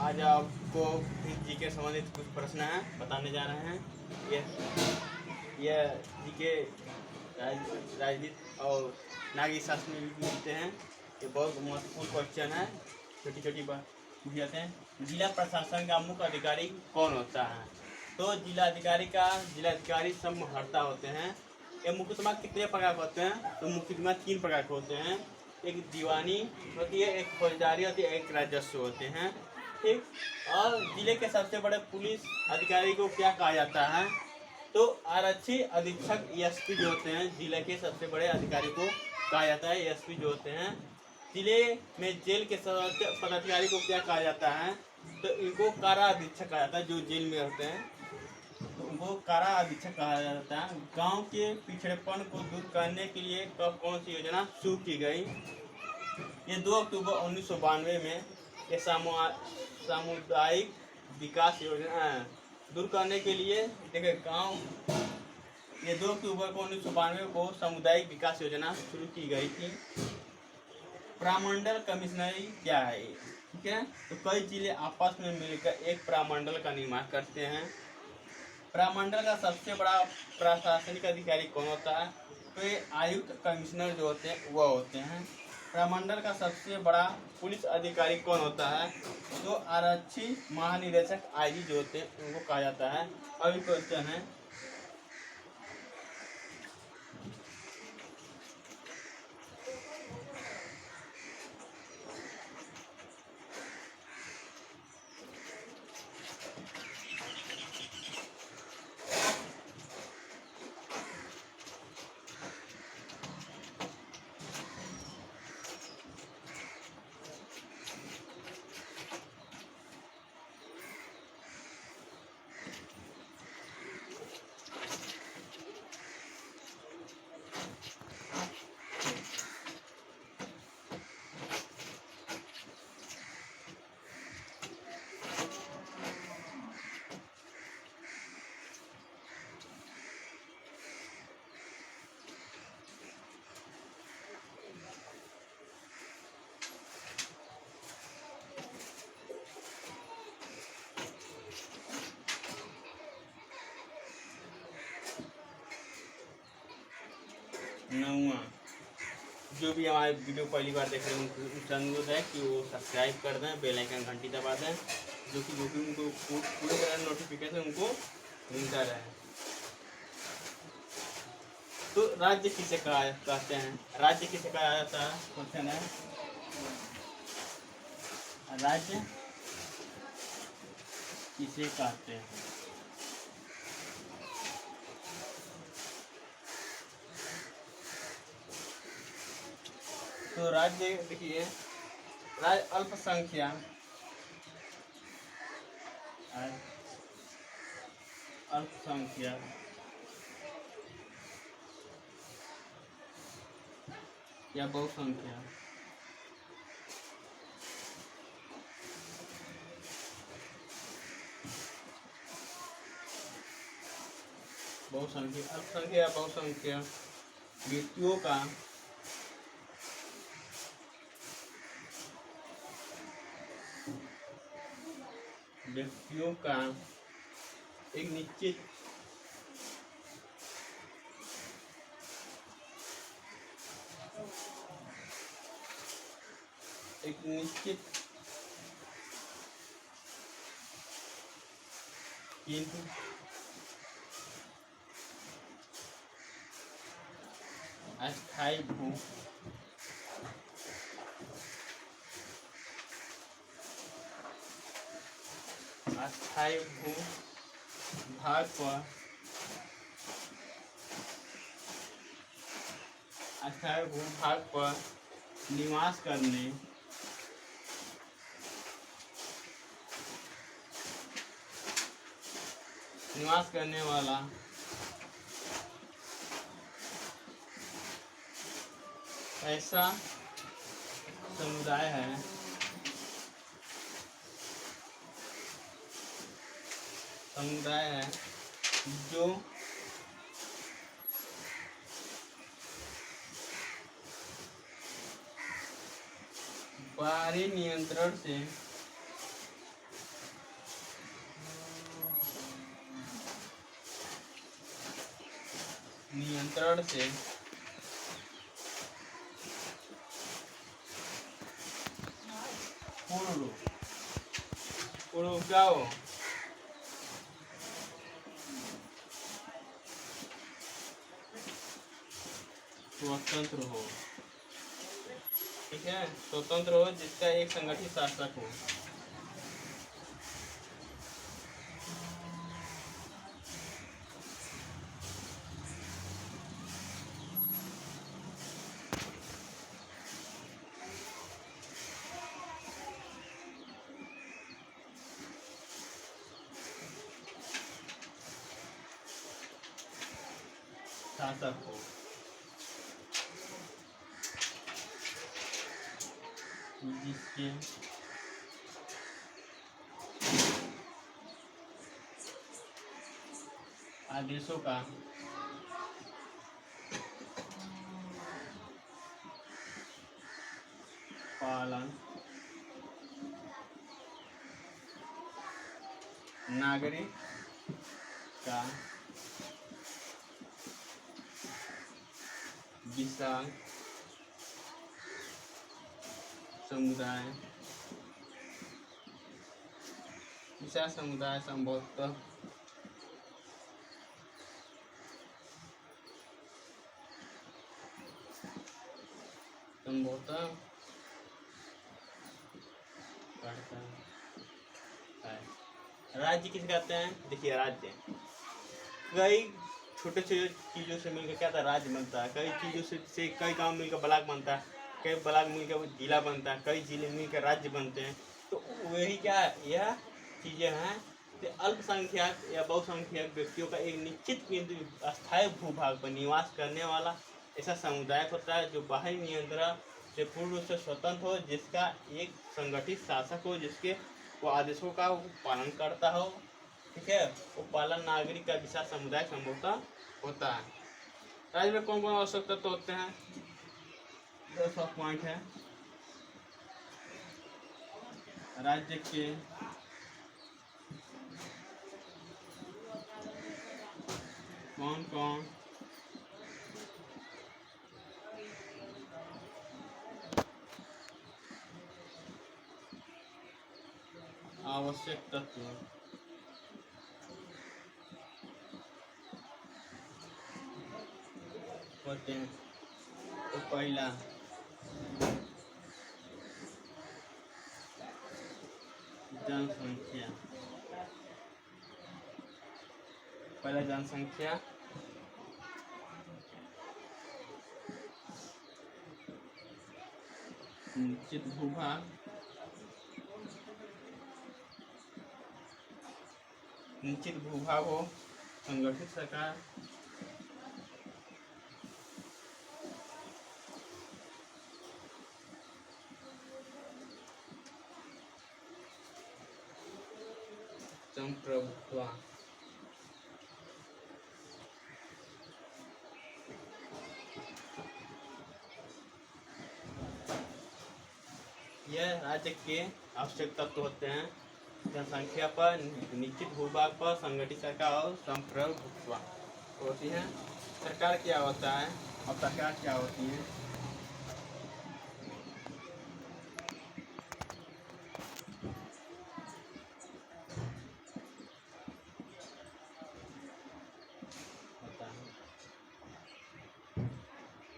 आज आपको जी के संबंधित कुछ प्रश्न हैं बताने जा रहे हैं। ये जी के राजनीति और नागरिक शास्त्र में भी मिलते हैं। ये बहुत महत्वपूर्ण क्वेश्चन है। छोटी छोटी बात पूछ जाते हैं। जिला प्रशासन का मुख्य अधिकारी कौन होता है? तो जिलाधिकारी समहर्ता होते हैं। ये मुकदमा कितने प्रकार के होते हैं? तो मुकदमा 3 प्रकार के होते हैं। एक दीवानी होती है, एक फौजदारी होती है, एक राजस्व होते हैं। ठीक। और जिले के सबसे बड़े पुलिस अधिकारी को क्या कहा जाता है? तो आरक्षी अधीक्षक एसपी जो होते हैं, जिले के सबसे बड़े अधिकारी को कहा जाता है एसपी जो होते हैं। जिले में जेल के पदाधिकारी को क्या कहा जाता है? तो इनको कारा अधीक्षक कहा जाता है। जो जेल में होते हैं तो उनको कारा अधीक्षक कहा जाता है। गांव के पिछड़ेपन को दूर करने के लिए कब कौन सी योजना शुरू की गई? ये 2 अक्टूबर 1992 में ये सामुदायिक विकास योजना दूर करने के लिए देखिए ये 2 अक्टूबर को 1992 को सामुदायिक विकास योजना शुरू की गई थी। प्रामंडल कमिश्नरी क्या है? ठीक है, तो कई जिले आपस में मिलकर एक प्रामंडल का निर्माण करते हैं। प्रामंडल का सबसे बड़ा प्रशासनिक अधिकारी कौन होता है? तो ये आयुक्त कमिश्नर जो होते हैं वह होते हैं। प्रमंडल का सबसे बड़ा पुलिस अधिकारी कौन होता है? तो आरक्षी महानिदेशक आईजी जो होते हैं उनको कहा जाता है। अभी क्वेश्चन है, नौवां, जो भी हमारे वीडियो पहली बार देख रहे हैं उनसे अनुरोध है कि वो सब्सक्राइब कर दें, बेल आइकन घंटी दबा दें, जो कि उनको पूरी तरह नोटिफिकेशन उनको मिलता रहे। तो राज्य किसे कहते हैं? राज्य किसे कहा जाता है? क्वेश्चन है, राज्य किसे कहते हैं? तो राज्य देखिए, राज्य अल्पसंख्यक या बहुसंख्यक अल्पसंख्यक या बहुसंख्यक व्यक्तियों का एक निश्चित किंतु अस्थायी भूभाग पर निवास करने वाला ऐसा समुदाय है जो बाहरी नियंत्रण से नियंत्रण से पूर्ण क्या हो, स्वतंत्र हो। ठीक है, स्वतंत्र हो जिसका एक संगठित शासक हो। शासक हो जिसके आदेशों का पालन नागरिक का विशाल समुदाय संभवतः करता है। राज्य किसे कहते हैं? देखिए, राज्य कई छोटे छोटे चीज़ों से मिलकर क्या था, राज्य बनता है। कई चीज़ों से कई गांव मिलकर ब्लॉक बनता है, कई ब्लॉक मिलकर जिला बनता है, कई जिले मिलकर राज्य बनते हैं। तो वही क्या है, यह चीज़ें हैं कि अल्पसंख्यक या बहुसंख्यक व्यक्तियों का एक निश्चित केंद्र अस्थायी भूभाग पर निवास करने वाला ऐसा समुदाय होता है जो बाहरी नियंत्रण से पूर्ण रूप से स्वतंत्र हो, जिसका एक संगठित शासक हो, जिसके वो आदेशों का वो पालन करता हो। ठीक है, वो पालन नागरिक का विशाल समुदाय संभवतः होता है। राज्य में कौन कौन आवश्यक तत्व होते हैं? 10 पॉइंट है। राज्य के कौन कौन आवश्यक तत्व होते हैं? तो पहला जनसंख्या, निश्चित भूभाग, हो, संगठित सरकार, संप्रभुत्व। यह राज्य के आवश्यक तत्व होते हैं। जनसंख्या पर, निश्चित भूभाग पर, संगठित सरकार और संप्रभुत्व होती है। सरकार क्या होता है और सरकार क्या होती है?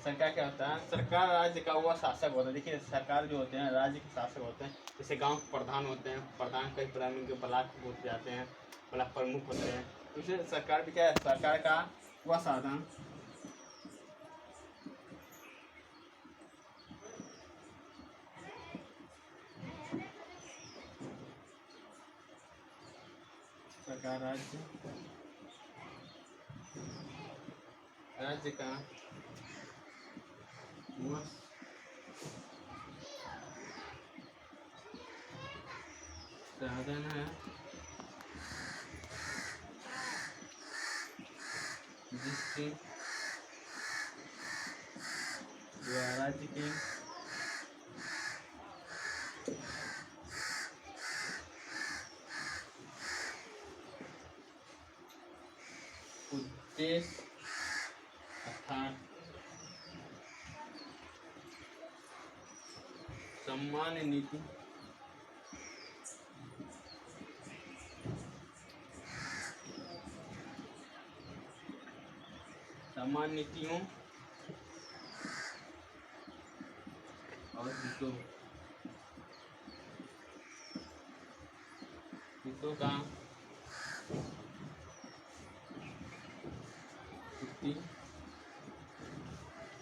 सरकार क्या होता है? सरकार राज्य का वह शासक होता है। देखिए, सरकार जो होते हैं राज्य के शासक होते हैं। जैसे गांव के प्रधान होते हैं, प्रधान कई प्रधान के ब्लॉक होते जाते हैं, ब्लॉक प्रमुख होते हैं। तो इसलिए सरकार भी क्या है? सरकार का वह साधन सरकार राज्य का वह साधन है जिसके द्वारा राज्य के उद्देश्य सामान्य नीति सामान्य नीतियों और हितों का पूर्ति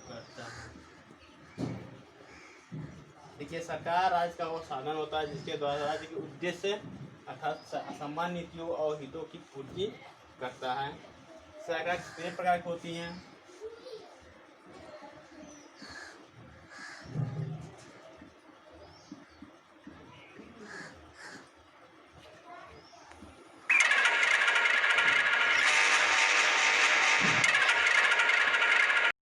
करता है। देखिए, सरकार राज्य का वो साधन होता है जिसके द्वारा राज्य के उद्देश्य अर्थात सामान्य नीतियों और हितों की पूर्ति करता है। सरकार कितने प्रकार की होती हैं?